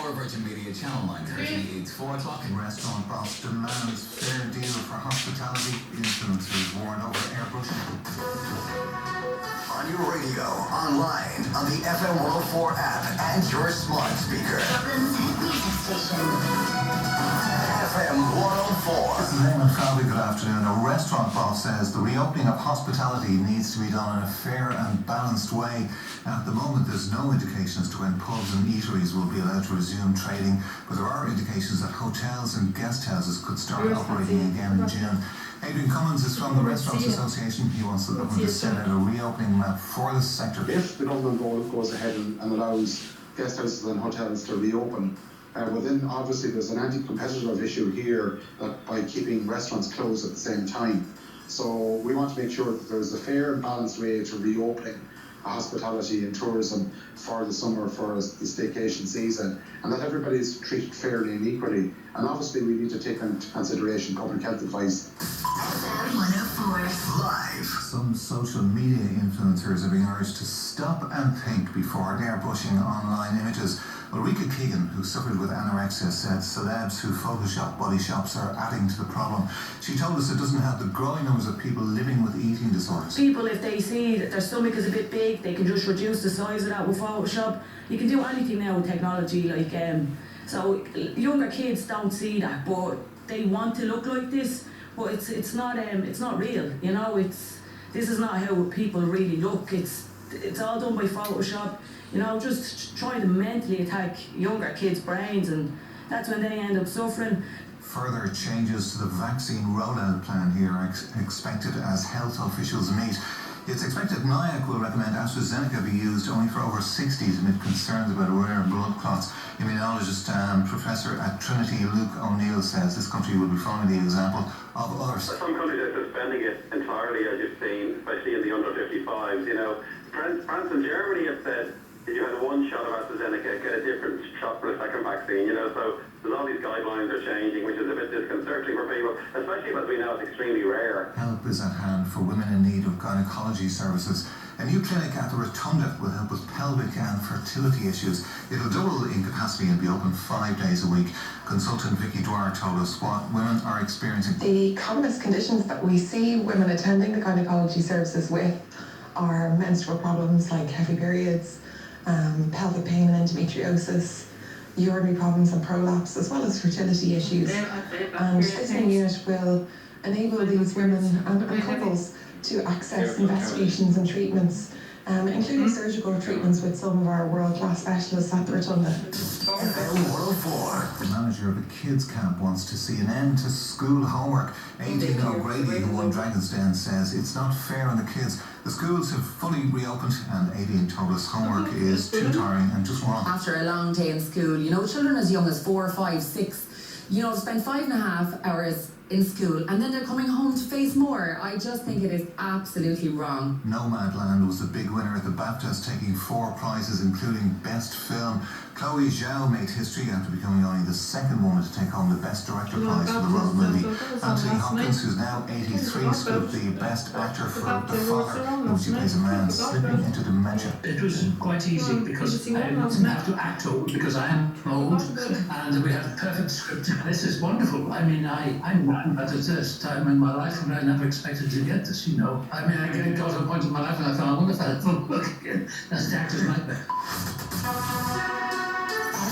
Or Virgin Media Channel 930, it's 4 o'clock. Restaurant boss demands fair deal for hospitality. Influencers warn over airbrushing. On your radio, online, on the FM 104 app, and your smart speaker. Dublin's hit music station. FM 104. This is Eamon Falvey, good afternoon. A restaurant boss says the reopening of hospitality needs to be done in a fair and balanced way. At the moment, there's no indications to when pubs and eateries will be allowed to resume trading, but there are indications that hotels and guest houses could start operating again in June. Adrian Cummins is from the Restaurants Association. He wants the government to set out a reopening map for the sector. If the government goes ahead and allows guest houses and hotels to reopen, well then obviously there's an anti-competitive issue here that by keeping restaurants closed at the same time. So we want to make sure that there's a fair and balanced way to reopening hospitality and tourism for the summer, for the staycation season, and that everybody is treated fairly and equally. And obviously we need to take into consideration public health advice. Live. Some social media influencers are being urged to stop and think before airbrushing online images. Ulrika Keegan, who suffered with anorexia, said celebs who Photoshop body shops are adding to the problem. She told us it doesn't help the growing numbers of people living with eating disorders. People, if they see that their stomach is a bit big, they can just reduce the size of that with Photoshop. You can do anything now with technology, so younger kids don't see that, but they want to look like this. But it's not real, you know. This is not how people really look. It's all done by Photoshop, you know, just trying to mentally attack younger kids' brains, and that's when they end up suffering. Further changes to the vaccine rollout plan here are expected as health officials meet. It's expected NIAC will recommend AstraZeneca be used only for over 60s amid concerns about rare blood clots. Immunologist and professor at Trinity Luke O'Neill says this country will be following the example of others. Some countries are suspending it entirely, as you've seen, especially in the under 55s. You know, France and Germany have said if you had one shot of AstraZeneca, get a different shot for the second vaccine. You know, so there's all these guidelines are changing, which is a bit disconcerting for people, especially as we know it's extremely rare. Help is at hand for women in need of gynecology services. A new clinic at the Rotunda will help with pelvic and fertility issues. It'll double in capacity and be open 5 days a week. Consultant Vicky Dwyer told us what women are experiencing. The commonest conditions that we see women attending the gynecology services with are menstrual problems like heavy periods, pelvic pain and endometriosis, urinary problems and prolapse, as well as fertility issues. And this new unit will enable these women and couples to access investigations and treatments, including surgical treatments with some of our world-class specialists at the Rotunda. FM 104. The manager of a kids camp wants to see an end to school homework. Aidan O'Grady, who won Dragon's Den, says it's not fair on the kids. The schools have fully reopened and Aidan told us homework is too tiring and just wrong. After a long day in school, you know, children as young as 4, 5, 6, you know, spend 5.5 hours in school and then they're coming home to face more. I just think it is absolutely wrong. Nomadland was the big winner at the BAFTAs, taking 4 prizes, including Best Film. Chloe Zhao made history after becoming only the second woman to take home the Best Director prize for the road movie. Anthony Hopkins, who's now 83, scooped the Best Actor for The Father, in which he plays a man slipping into dementia. It was quite easy because I didn't have to act old because I am old, and we had a perfect script. This is wonderful. I mean, I'm at this time in my life when I never expected to get this, you know. I mean, I got to a point in my life and I thought, I wonder if I'll work again. That's the actor's nightmare.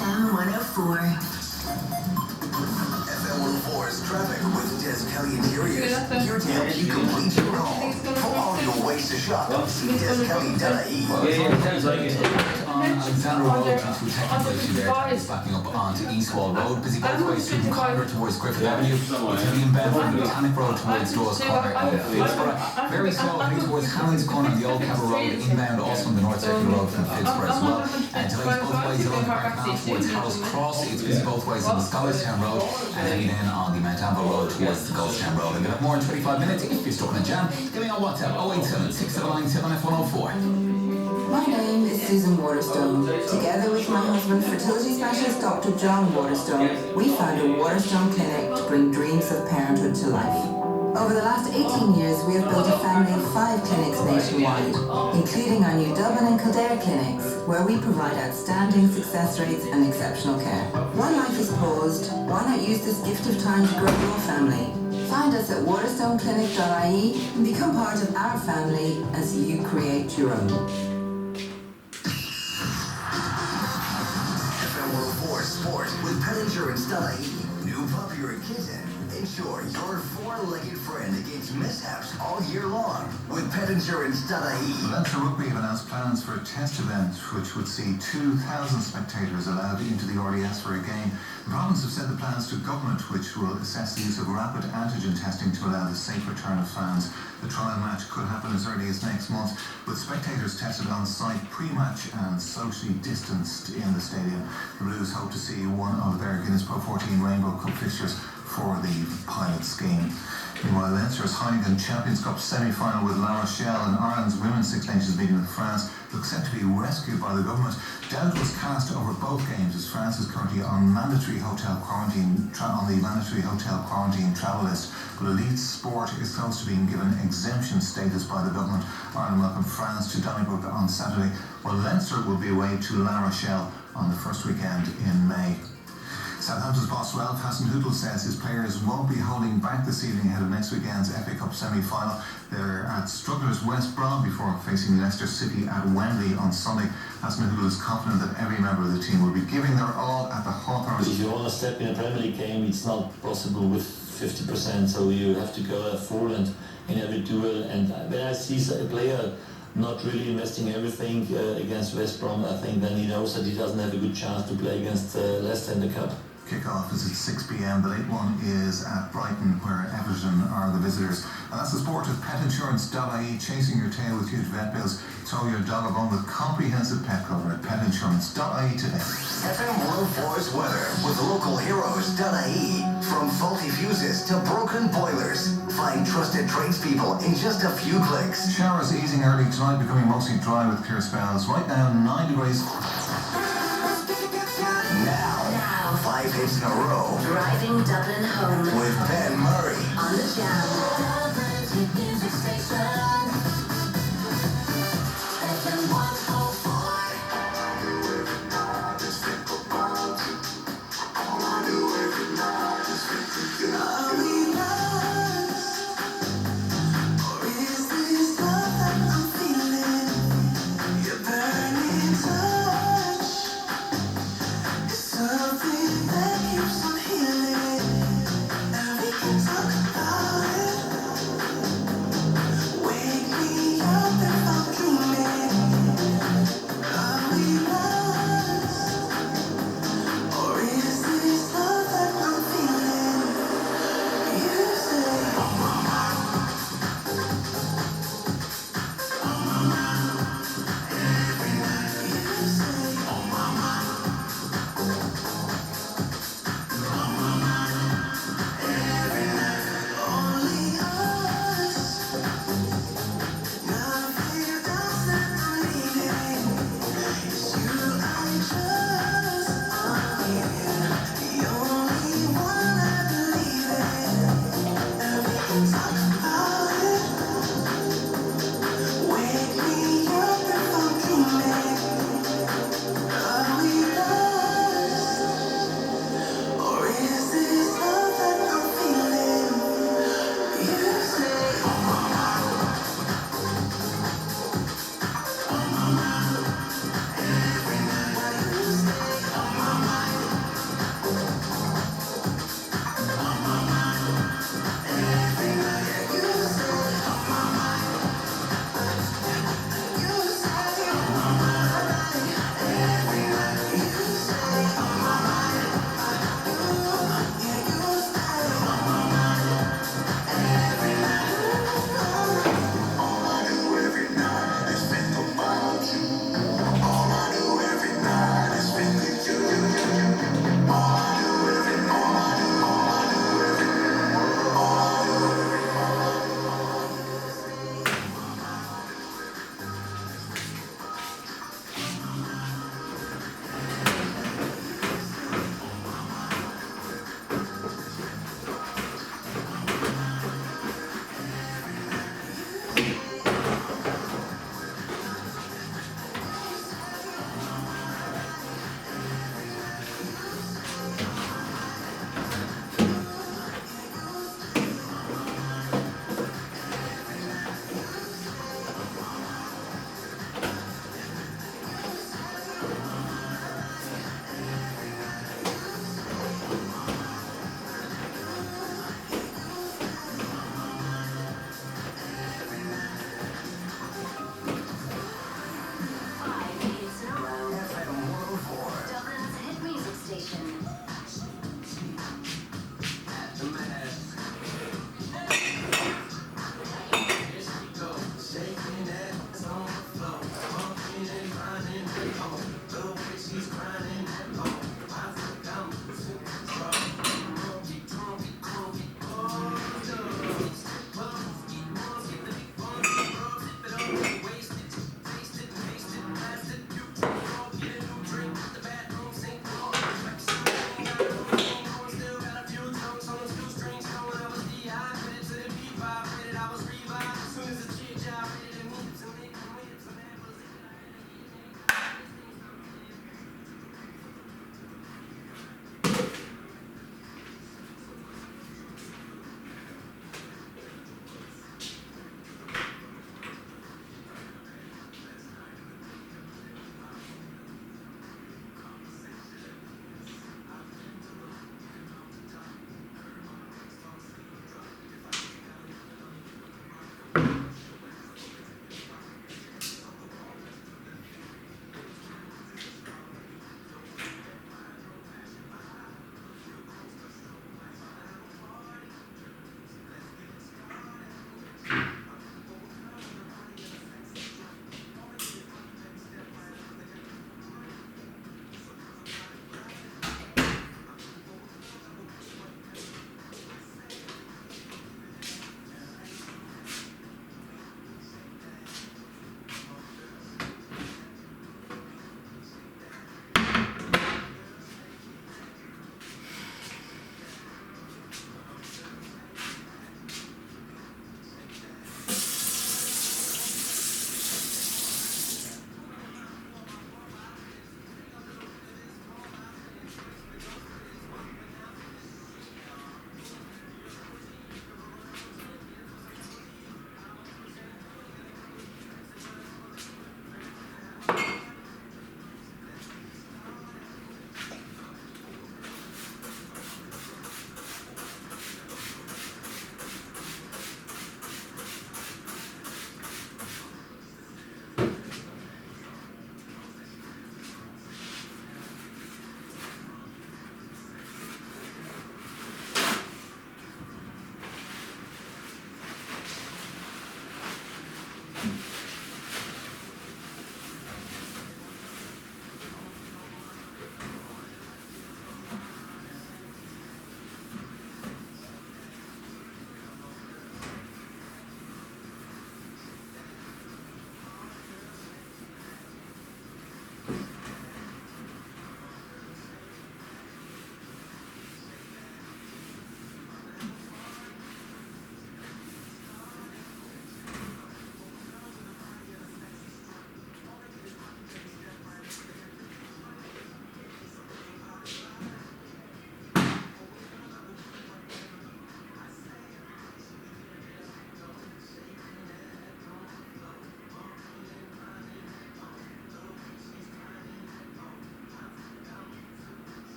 FM 104. FM 104's traffic with Des Kelly Interiors. Here to help you complete your home. For all your ways to shop, see DesKelly.ie. Sounds like it. On Alexander Road, due to a technical issue there, it's backing up onto Eastwall Road. Busy both ways through Concord towards Griffith Avenue. It's really inbound from Botanic Road towards Dawes Corner in Fitzborough. Very slow heading towards Hamlin's Corner on the Old Capel Road. Inbound also on the North Circular Road from Fitzborough as well. Delays both ways along the Park Canal towards Harrow's Cross. It's busy both ways on the Scholarstown Road. And heading in on the Mount Amble Road towards the Gulfstown Road. And we'll have more in 25 minutes. If you're stuck in a jam, get me on WhatsApp 087 679 7F104. My name is Susan Waterstone. Together with my husband, fertility specialist Dr. John Waterstone, we founded Waterstone Clinic to bring dreams of parenthood to life. Over the last 18 years, we have built a family of 5 clinics nationwide, including our new Dublin and Kildare clinics, where we provide outstanding success rates and exceptional care. When life is paused, why not use this gift of time to grow your family? Find us at waterstoneclinic.ie and become part of our family as you create your own. FM 104 Sport with PetInsurance.ie. New puppy or kitten. Insure your 4-legged friend against mishaps all year long with PetInsurance.ie. Leinster Rugby have announced plans for a test event which would see 2,000 spectators allowed into the RDS for a game. The province have sent the plans to government, which will assess the use of rapid antigen testing to allow the safe return of fans. The trial match could happen as early as next month, with spectators tested on site pre-match and socially distanced in the stadium. The Blues hope to see one of their Guinness Pro 14 Rainbow Cup fixtures for the pilot scheme. Meanwhile, Leinster's Heineken Champions Cup semi-final with La Rochelle and Ireland's Women's Six Nations meeting with France looks set to be rescued by the government. Doubt was cast over both games as France is currently on mandatory hotel quarantine travel list. But elite sport is close to being given exemption status by the government. Ireland welcomed France to Donnybrook on Saturday, while Leinster will be away to La Rochelle on the first weekend in May. Southampton's boss Ralph Hasenhüttl says his players won't be holding back this evening ahead of next weekend's FA Cup semi-final. They're at Strugglers West Brom before facing Leicester City at Wembley on Sunday. Hasenhüttl is confident that every member of the team will be giving their all at the Hawthorns. If you want to step in a Premier League game, it's not possible with 50%, so you have to go full and in every duel. And when I see a player not really investing everything against West Brom, I think then he knows that he doesn't have a good chance to play against Leicester in the Cup. Kickoff is at 6 p.m. The late one is at Brighton, where Everton are the visitors. And that's the sport with PetInsurance.ie, chasing your tail with huge vet bills. Throw your dog a bone with comprehensive pet cover at PetInsurance.ie today. FM 104's weather with localheroes.ie. From faulty fuses to broken boilers, find trusted tradespeople in just a few clicks. Showers easing early tonight, becoming mostly dry with clear spells. Right now, 9 degrees. Now, 5 hits in a row. Driving Dublin home. With Ben Murray. On the Jam. Music station. FM 104. Are we lost? Or is this love that I'm feeling? Your burning touch is something that keeps on healing. And we can talk about it.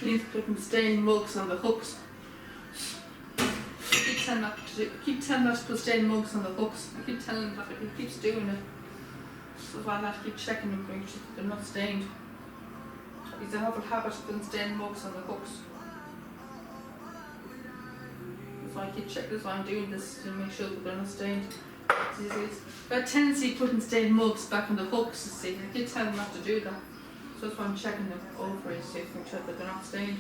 He's putting stained mugs on the hooks. Keep telling that to put stained mugs on the hooks. I keep telling him that, but he keeps doing it. So I'll have to keep checking them, make sure they're not stained. He's a habit of putting stained mugs on the hooks. So I keep checking, that's why I'm doing this, to make sure that they're not stained. He's got a tendency of putting stained mugs back on the hooks, you see. I keep telling him not to do that. So that's why I'm checking them over, you see, to make sure that they're not stained.